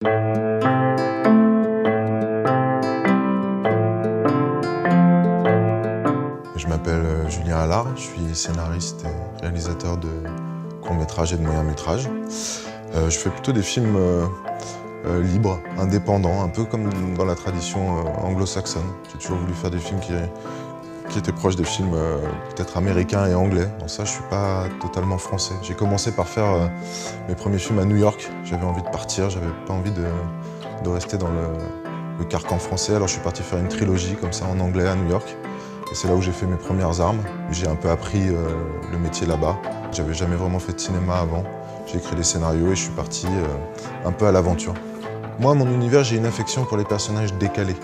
Je m'appelle Julien Allard, je suis scénariste et réalisateur de courts-métrages et de moyens-métrages. Je fais plutôt des films libres, indépendants, un peu comme dans la tradition anglo-saxonne. J'ai toujours voulu faire des films qui étaient proches des films peut-être américains et anglais. Dans ça, je ne suis pas totalement français. J'ai commencé par faire mes premiers films à New York. J'avais envie de partir, j'avais pas envie de rester dans le carcan français. Alors je suis parti faire une trilogie comme ça en anglais à New York. Et c'est là où j'ai fait mes premières armes. J'ai un peu appris le métier là-bas. J'avais jamais vraiment fait de cinéma avant. J'ai écrit des scénarios et je suis parti un peu à l'aventure. Moi, mon univers, j'ai une affection pour les personnages décalés.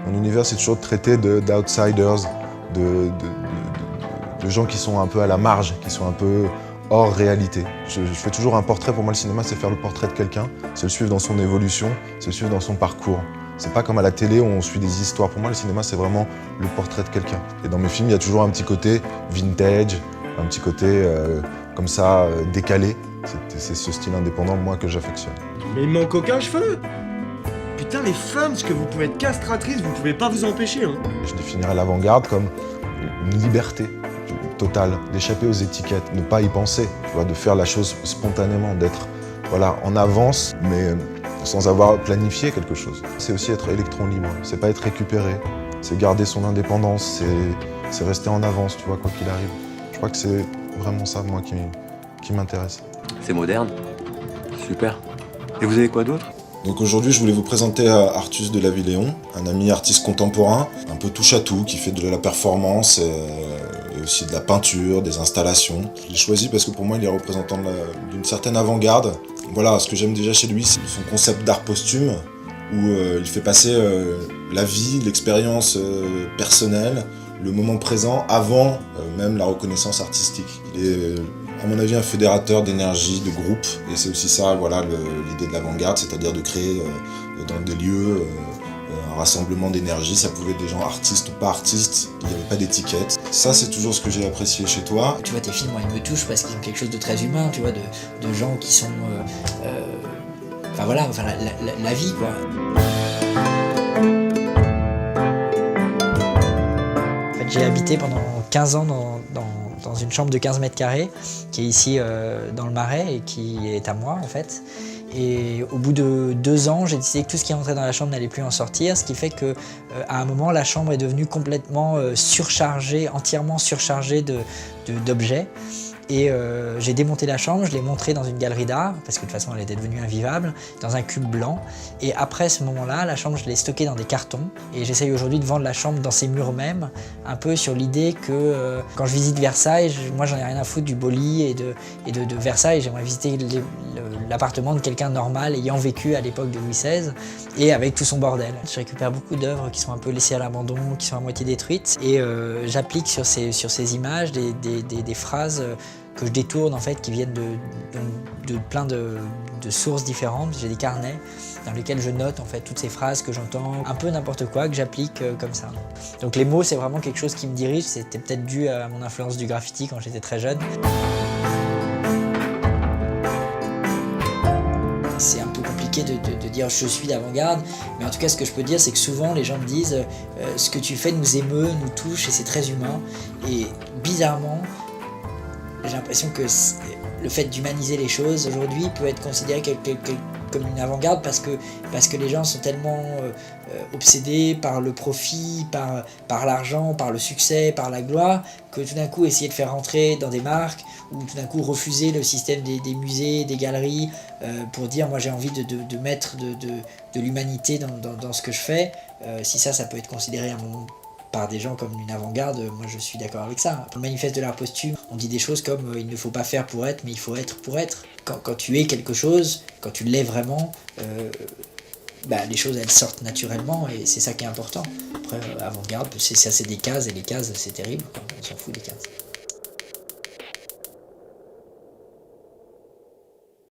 Mon univers, c'est toujours de traiter d'outsiders, de gens qui sont un peu à la marge, qui sont un peu hors réalité. Je fais toujours un portrait. Pour moi, le cinéma, c'est faire le portrait de quelqu'un, c'est le suivre dans son évolution, c'est le suivre dans son parcours. C'est pas comme à la télé où on suit des histoires. Pour moi, le cinéma, c'est vraiment le portrait de quelqu'un. Et dans mes films, il y a toujours un petit côté vintage, un petit côté comme ça, décalé. C'est ce style indépendant, moi, que j'affectionne. Mais il manque aucun cheveu! Putain, les femmes, ce que vous pouvez être castratrice, vous pouvez pas vous empêcher, hein. Je définirais l'avant-garde comme une liberté totale, d'échapper aux étiquettes, ne pas y penser, tu vois, de faire la chose spontanément, d'être voilà, en avance, mais sans avoir planifié quelque chose. C'est aussi être électron libre, c'est pas être récupéré, c'est garder son indépendance, c'est rester en avance, tu vois, quoi qu'il arrive. Je crois que c'est vraiment ça, moi, qui m'intéresse. C'est moderne, super. Et vous avez quoi d'autre? Donc aujourd'hui, je voulais vous présenter Artus de Lavilléon, un ami artiste contemporain, un peu touche-à-tout, qui fait de la performance et aussi de la peinture, des installations. Je l'ai choisi parce que pour moi, il est représentant d'une certaine avant-garde. Voilà, ce que j'aime déjà chez lui, c'est son concept d'art posthume, où il fait passer la vie, l'expérience personnelle, le moment présent, avant même la reconnaissance artistique. Il est, à mon avis, un fédérateur d'énergie, de groupe, et c'est aussi ça, voilà, l'idée de l'avant-garde, c'est-à-dire de créer dans des lieux un rassemblement d'énergie. Ça pouvait être des gens artistes ou pas artistes, il n'y avait pas d'étiquette. Ça, c'est toujours ce que j'ai apprécié chez toi. Tu vois, tes films, moi, ils me touchent parce qu'ils ont quelque chose de très humain, tu vois, de gens qui sont... Enfin voilà, enfin, la vie, quoi. En fait, j'ai habité pendant 15 ans dans une chambre de 15 mètres carrés qui est ici dans le Marais et qui est à moi en fait. Et au bout de 2 ans, j'ai décidé que tout ce qui rentrait dans la chambre n'allait plus en sortir, ce qui fait que à un moment, la chambre est devenue complètement surchargée, entièrement surchargée d'objets. Et j'ai démonté la chambre, je l'ai montrée dans une galerie d'art, parce que de toute façon elle était devenue invivable, dans un cube blanc. Et après ce moment-là, la chambre, je l'ai stockée dans des cartons. Et j'essaye aujourd'hui de vendre la chambre dans ses murs mêmes, un peu sur l'idée que quand je visite Versailles, moi j'en ai rien à foutre du beau lit et de Versailles. J'aimerais visiter l'appartement de quelqu'un normal ayant vécu à l'époque de Louis XVI et avec tout son bordel. Je récupère beaucoup d'œuvres qui sont un peu laissées à l'abandon, qui sont à moitié détruites. Et j'applique sur ces images des phrases que je détourne en fait, qui viennent de plein de sources différentes. J'ai des carnets dans lesquels je note en fait toutes ces phrases que j'entends, un peu n'importe quoi, que j'applique comme ça. Donc les mots, c'est vraiment quelque chose qui me dirige. C'était peut-être dû à mon influence du graffiti quand j'étais très jeune. C'est un peu compliqué de dire je suis d'avant-garde, mais en tout cas ce que je peux dire, c'est que souvent les gens me disent ce que tu fais nous émeut, nous touche et c'est très humain. Et bizarrement, j'ai l'impression que le fait d'humaniser les choses aujourd'hui peut être considéré comme une avant-garde parce que les gens sont tellement obsédés par le profit, par l'argent, par le succès, par la gloire, que tout d'un coup essayer de faire rentrer dans des marques ou tout d'un coup refuser le système des musées, des galeries pour dire moi j'ai envie de mettre de l'humanité dans ce que je fais, si ça peut être considéré à un moment par des gens comme une avant-garde, moi je suis d'accord avec ça. Pour le manifeste de l'art posthume, on dit des choses comme il ne faut pas faire pour être, mais il faut être pour être. Quand tu es quelque chose, quand tu l'es vraiment, les choses elles sortent naturellement et c'est ça qui est important. Après, avant-garde, c'est des cases et les cases c'est terrible, quoi. On s'en fout des cases.